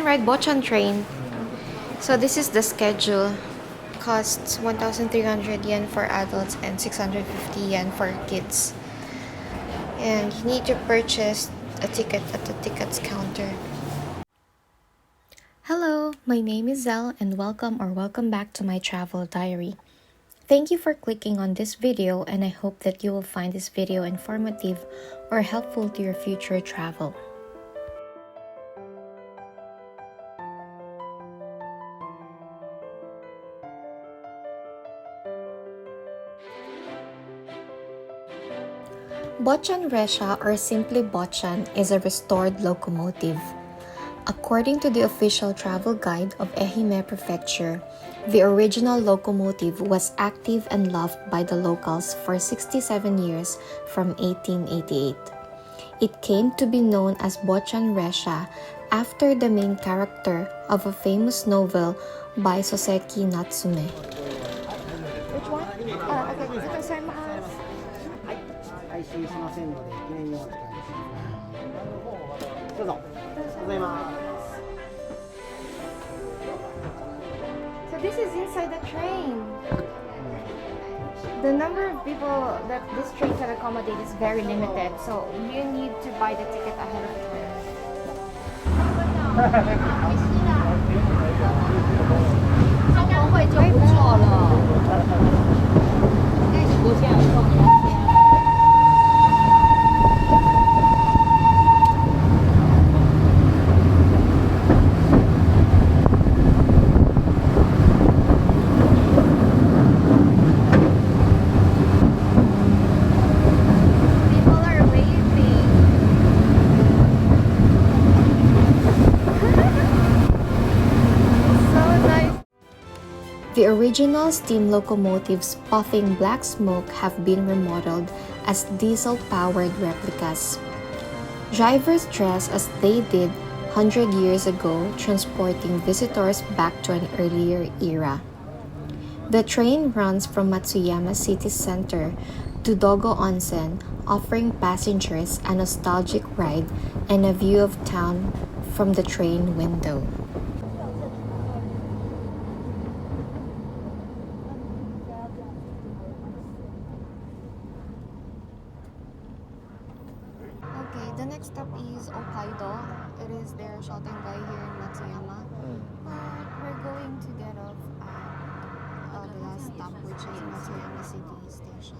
can ride Bochan train. So this is the schedule. Costs 1,300 yen for adults and 650 yen for kids. And you need to purchase a ticket at the tickets counter. Hello, my name is Zell and welcome back to my travel diary. Thank you for clicking on this video, and I hope that you will find this video informative or helpful to your future travel. Bochan Resha, or simply Bochan, is a restored locomotive. According to the official travel guide of Ehime Prefecture, the original locomotive was active and loved by the locals for 67 years from 1888. It came to be known as Bochan Resha after the main character of a famous novel by Soseki Natsume. Which one? Okay, itadakimasu. 回収しませんので記念にお使いください。どうぞ。ございます。 So this is inside the train. The number of people that this train can accommodate is very limited, so you need to buy the ticket ahead of time. 交通会就不错了。应该是国现有空的。 The original steam locomotives puffing black smoke have been remodeled as diesel-powered replicas. Drivers dress as they did 100 years ago, transporting visitors back to an earlier era. The train runs from Matsuyama city center to Dogo Onsen, offering passengers a nostalgic ride and a view of town from the train window. The next stop is Hokkaido. It is their Shotengai here in Matsuyama. But we're going to get off at the last stop, which is Matsuyama City Station.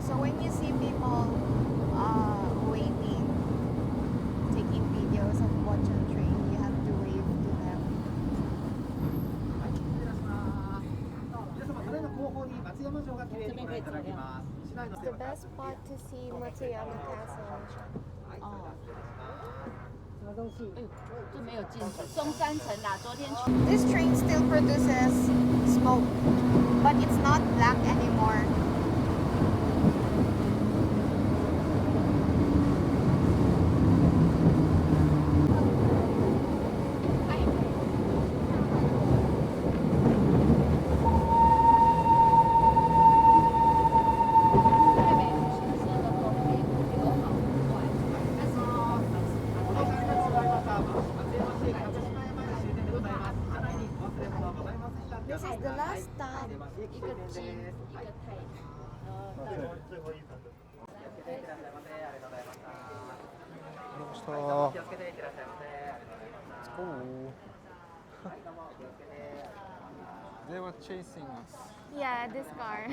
So when you see people waiting, taking videos of Bochan train, you have to wave to them. The best spot to see Matsuyama Castle. 这没有进去，中山城啦，昨天去。 This train still produces smoke. but it's not black anymore. This is the last stop. 一个金，一个钛。Let's go. They were chasing us. Yeah, this car.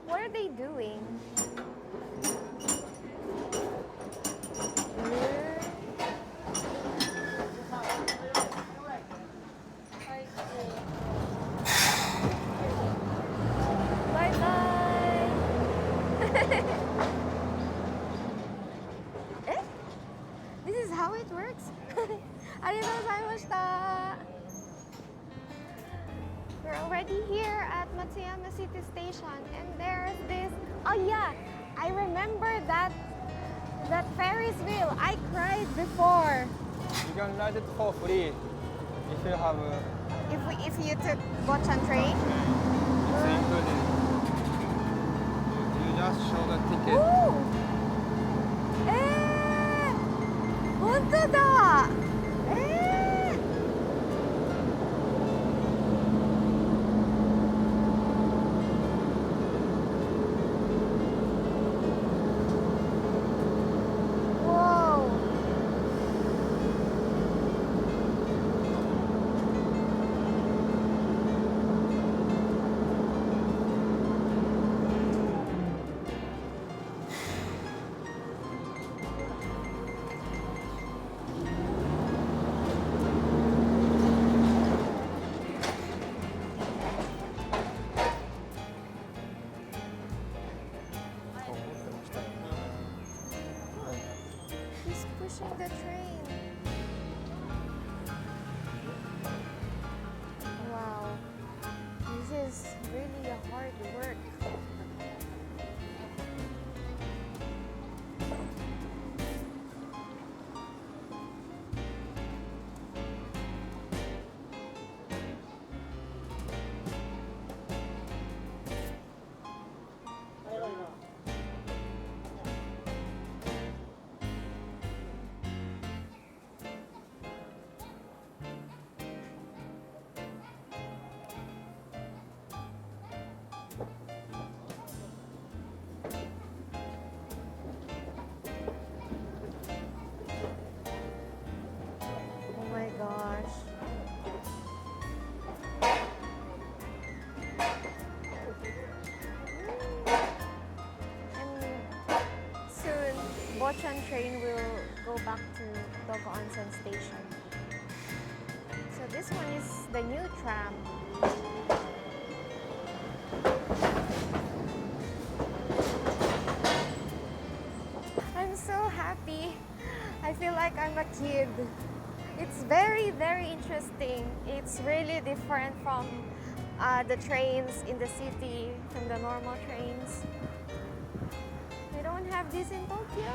What are they doing? Bye bye. Eh? This is how it works. Arigatou gozaimashita. We're already here at Matsuyama City Station, and there's this. Oh yeah, I remember that Ferris wheel. I cried before. You can ride it for free if you have If you took Bochan train. it's included. You just show the ticket. Ooh. 本当だ。Whoa. He's pushing the train. Wow. This is really a hard work. Oh my gosh. And soon, Bochan train will go back to Togo Onsen Station. So this one is the new tram. I'm so happy. I feel like I'm a kid. It's very, very interesting. It's really different from the trains in the city, from the normal trains. We don't have this in Tokyo.